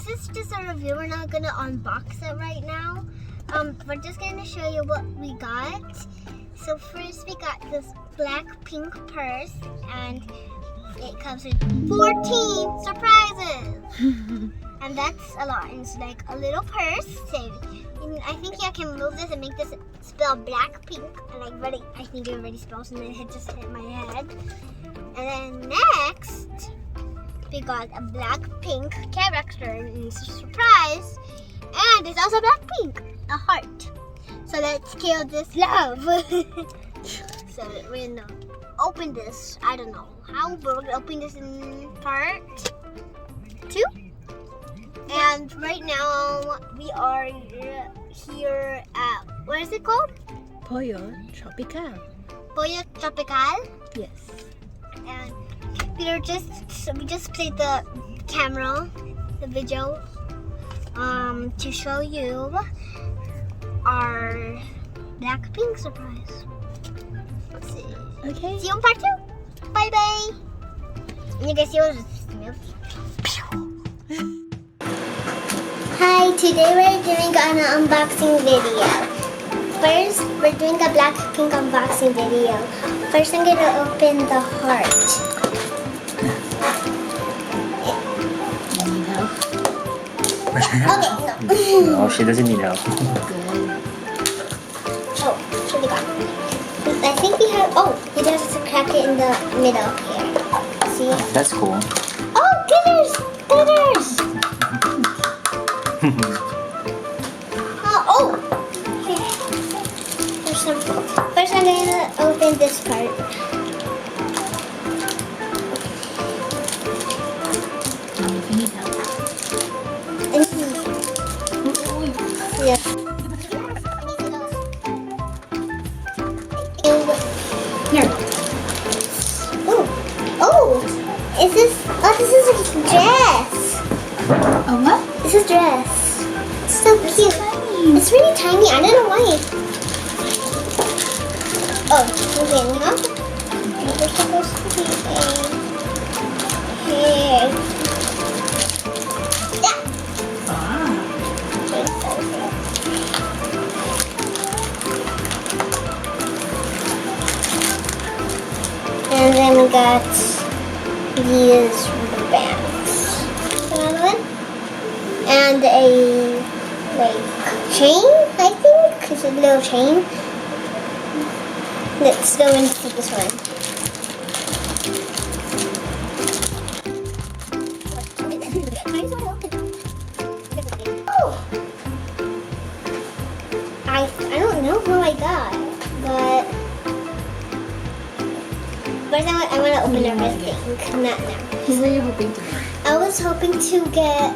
this is just a review. We're not gonna unbox it right now. We're just gonna show you what we got. So first we got this Blackpink purse, and it comes with 14 surprises. And that's a lot. And it's like a little purse. So I think I can move this and make this spell Blackpink. And I think it already spells, and then it just hit my head. And then next, we got a Blackpink character, and it's a surprise. And it's also Blackpink, a heart. So let's kill this love. So we're gonna open this. I don't know how, but we're gonna open this in part 2. And right now we are here at, what is it called? Pollo Tropical. Pollo Tropical. Yes. And we just played the camera, the video, to show you our Blackpink surprise. Let's see. Okay. See you in part 2. Bye bye. And you guys see what Hi, today we're doing an unboxing video. First, we're doing a Blackpink unboxing video. First, I'm gonna open the heart. You need help? Okay, no. Oh, she doesn't need help. Good. Oh, should we go? I think we have, you have to crack it in the middle here. See? That's cool. Oh, glitters! Glitters! Okay. There's some. First, I'm gonna open this part. If you need help. Yeah. Here. Oh, is this? Oh, this is a dress. A what? This is a dress. It's so cute. Tiny. It's really tiny. I don't know why. Oh, okay. Now there's supposed to be a hair. Yeah. Ah. And then we got these rubber bands. Another one. And a chain, I think. It's a little chain. Let's go into this one. Oh! I don't know who I got, but first I want to open everything. Not now. What are you hoping to get? I was hoping to get,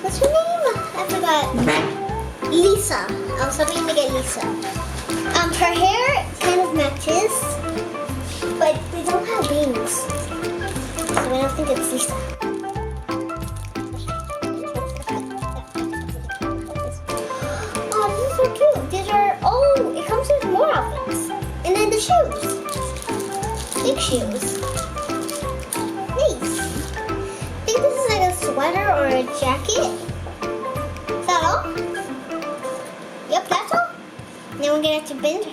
what's her name? I forgot. Lisa. I was hoping to get Lisa. Her hair kind of matches, but they don't have bangs. So I don't think it's Lisa. Oh, this is so cute. These are, it comes with more outfits. And then the shoes. Big shoes. Nice. I think this is like a sweater or a jacket. Is that all? Yep, that's all. Now we're gonna have to build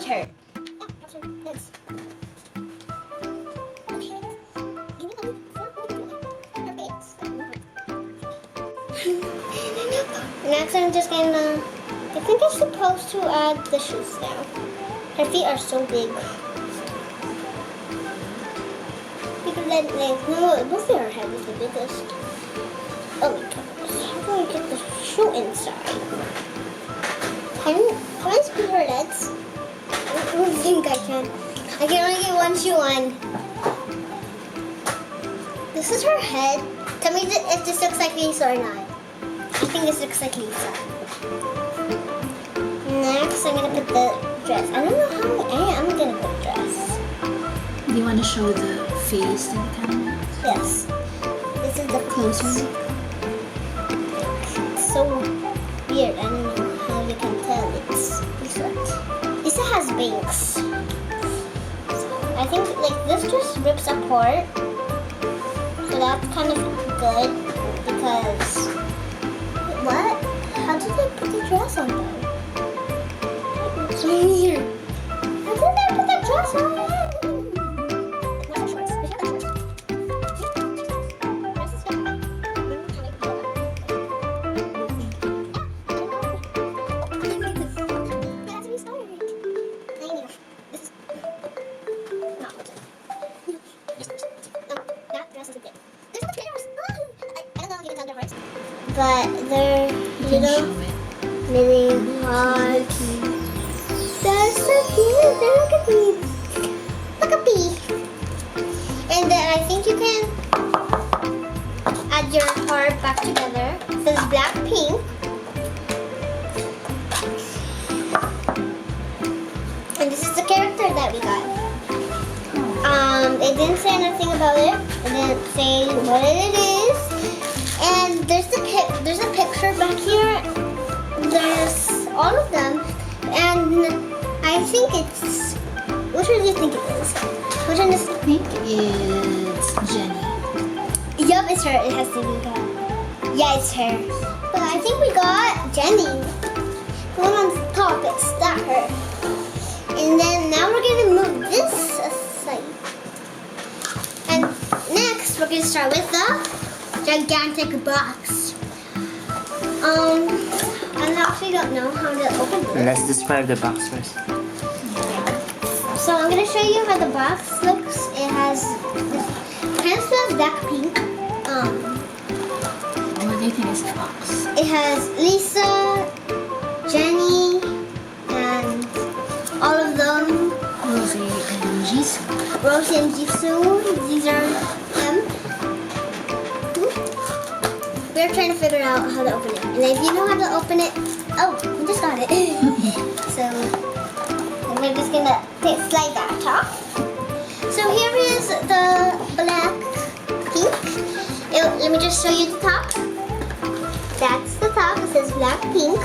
her. Yes. Next, I'm just gonna. I think I'm supposed to add the shoes now. Her feet are so big. No, both of our head is the biggest. Oh my goodness. How do I get the shoe inside? Can I squeeze her legs? I don't think I can. I can only get one shoe on. This is her head. Tell me if this looks like Lisa or not. I think this looks like Lisa. Next, I'm going to put the dress. I don't know how I'm going to put the dress. Do you want to show the face to the camera? Yes. This is the Closer. It's so weird. I don't know how you can tell. It's Lisa has bangs. So I think like this just rips apart. So that's kind of good. because what? How did they put the dress on though? It's right here. How did they put the dress on? What's the shorts? We should have shorts. Dress is good. That's me started. This is not what's it. No, that dress isn't it. There's no glitters. I don't know if you can tell the difference. But they're little mini hearts. They're so cute. They look at me. Look at me. And then I think you can add your heart back together. It says Blackpink. And this is the character that we got. It didn't say anything about it. It didn't say what it is. And there's a picture back here. There's all of them. And I think it's, which one do you think it is? Which one is? I think it's Jenny. Yup, it's her. It has to be her. Yeah, it's her. But I think we got Jenny. The one on the top, it's that her. And then now we're gonna move this aside. And next, we're gonna start with the gigantic box. I actually don't know how to open this. Let's describe the box first. So I'm gonna show you how the box looks. It has this kind of smells Blackpink. What do you think is the box? It has Lisa, Jenny, and all of them. Rosie and Jisoo. Rosie and Jisoo. These are them. We're trying to figure out how to open it. And if you know how to open it, oh, we just got it. So we're just gonna slide that off. So here is the Blackpink. Let me just show you the top. That's the top. It says Blackpink.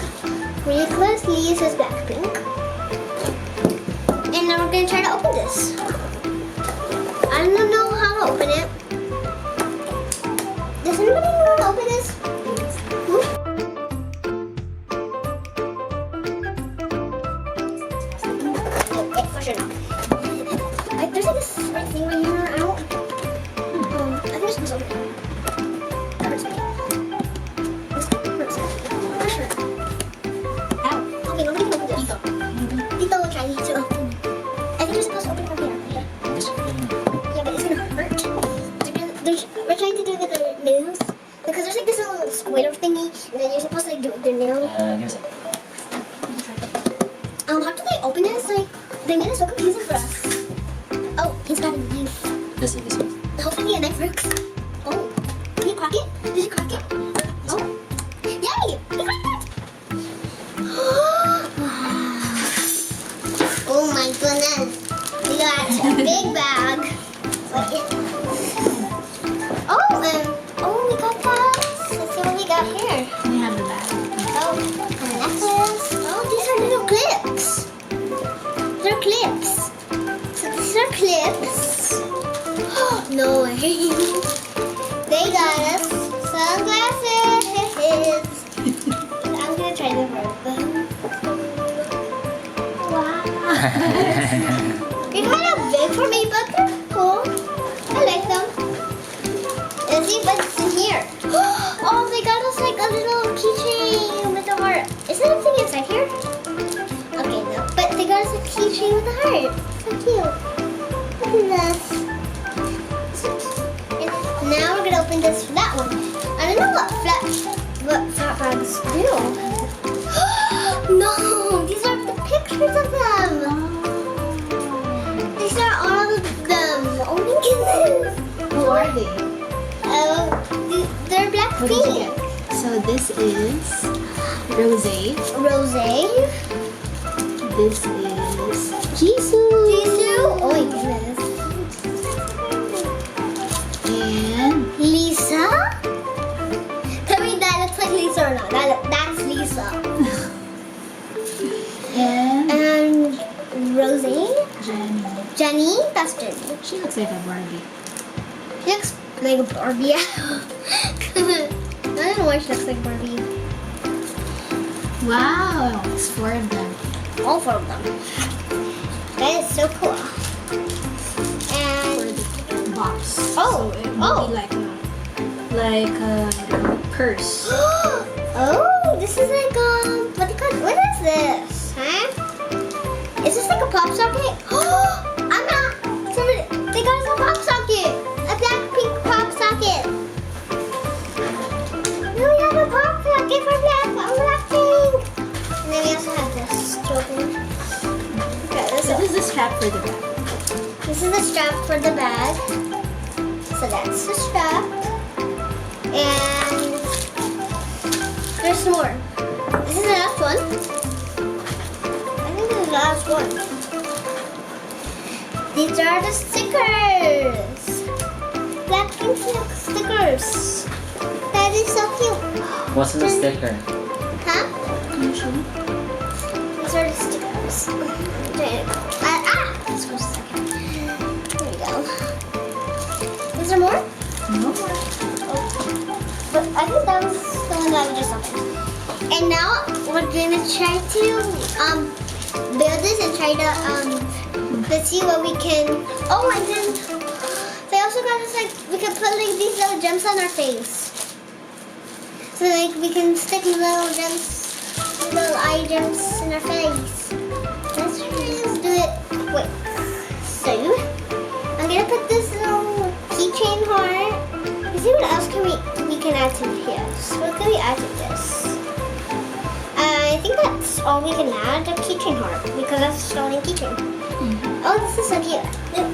Really closely, it says Blackpink. And now we're gonna try to open this. I don't know how to open it. Does anybody know how to open this? For sure not. There's like this thing right here. I don't. I think it's supposed to open it. That hurts me. This hurts me. For sure. Ow. Okay, nobody can open this. Tito will try to open it. I think you're supposed to open it from here. Yeah, but it's gonna hurt. We're trying to do it with our nails. Because there's like this little square thingy, and then you're supposed to like do it with your nails. Give us a How do they open it? It's like, they made it so confusing for us. Oh, he's got a knife. this one. Hopefully a knife works. Oh, can you crack it? Did you crack it? Oh, yay! He cracked it! Oh my goodness. We got a big bag. Oh, we got that. Let's see what we got here. We have the bag. Oh, a necklace. Oh, these are little clips. They're clips. So these are clips. No way. They got us sunglasses. I'm gonna try to work them. Wow. They're kind of big for me, but they're cool. I like them. Let's see what's in here. Oh, they got us like a little keychain with a heart. Is there anything inside here? Okay, no. But they got us a keychain with a heart. So cute. Look at this. And now we're gonna open this for that one. I don't know what flat bags do. No, these are the pictures of them. These are all of them. Oh my goodness. Who are they? They're What did you Blackpink. get? So this is Rosé. Rosé. This is Jisoo. Jisoo. Oh my goodness. And Lisa. Tell me that looks like Lisa or not. That's Lisa. and Rosé. Jenny. Jenny. That's Jenny. She looks like a Barbie. She looks like a Barbie. don't know why she looks like Barbie. Wow, it's 4 of them. All 4 of them. That is so cool. For And the box. Oh, So it would oh. be like a purse. Oh, this is like what do you call it? What is this? Huh? Is this like a pop socket? Oh, Anna! Somebody, they got us a pop socket! A Blackpink pop socket! No, we have a pop socket for Blackpink! And then we also have this token. Okay, This is the strap for the bag. this is the strap for the bag. So that's the strap. And there's more. This is the last one. I think this is the last one. These are the stickers. Blackpink stickers. That is so cute. What's in the sticker? Huh? Can you show me? These are the stickers. This goes second. There you go. Is there more? No more. But I think that was the one that I just opened. And now we're gonna try to build this and try to let's see what we can. Oh, and then they also got us like we can put like these little gems on our face. So like we can stick little gems, little eye gems in our face. Let's do it quick. So I'm gonna put this little keychain heart. Let's see what else we can add to here. So what can we add to this? I think that's all we can add, a keychain heart, because that's the only keychain. Oh, this is so cute.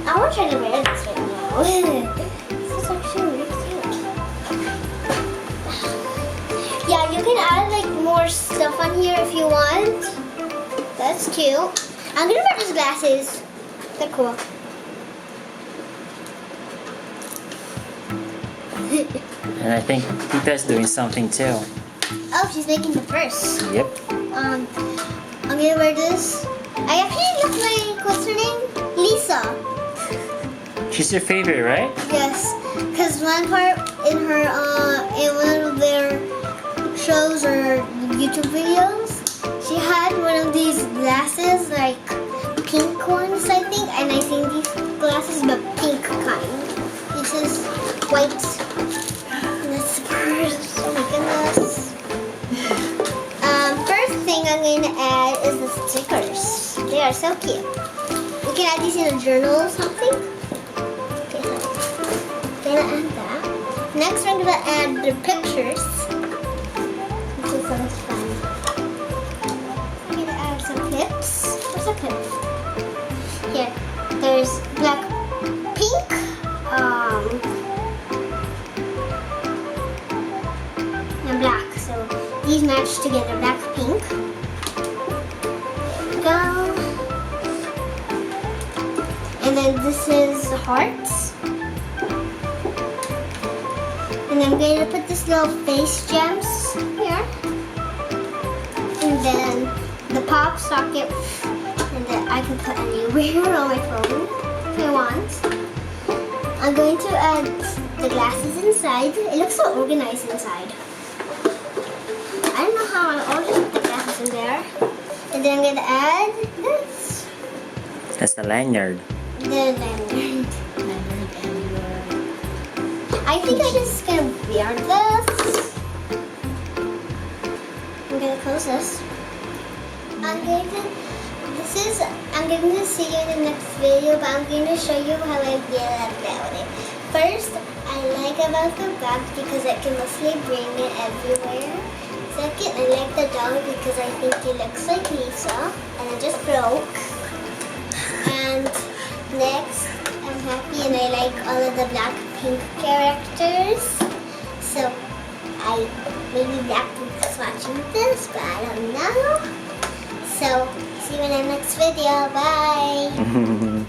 I want to try to wear this right now. This is actually really cute. Yeah, you can add like more stuff on here if you want. That's cute. I'm gonna wear these glasses. They're cool. And I think Tita's doing something too. Oh, she's making the purse. Yep. I'm gonna wear this. I actually look like, what's her name? Lisa. She's your favorite, right? Yes, because one part in her, in one of their shows or YouTube videos, she had one of these glasses, like pink ones, I think, and I think these glasses, but pink kind. This is white. And this purse. Oh my goodness. First thing I'm going to add is the stickers. They are so cute. We can add these in a journal or something. Okay, so I'm going to add that. Next, I'm going to add the pictures. This is so much fun. I'm going to add some clips. Where's the clips? Here. There's Blackpink. And black. So these match together. Blackpink. There we go. And then this is hearts. And then I'm going to put this little face gems here. And then the pop socket. And then I can put anywhere on my phone if I want. I'm going to add the glasses inside. It looks so organized inside. I don't know how I'll just put the glasses in there. And then I'm going to add this. That's the lanyard. The lanyard. I think I'm just going to wear this. I'm going to close this. I'm going to see you in the next video, but I'm going to show you how I feel about it. First, I like about the bag because I can mostly bring it everywhere. Second, I like the dog because I think he looks like Lisa, and it just broke. And next, I'm happy and I like all of the Blackpink characters. So, maybe Blackpink is watching this, but I don't know. So, see you in the next video. Bye!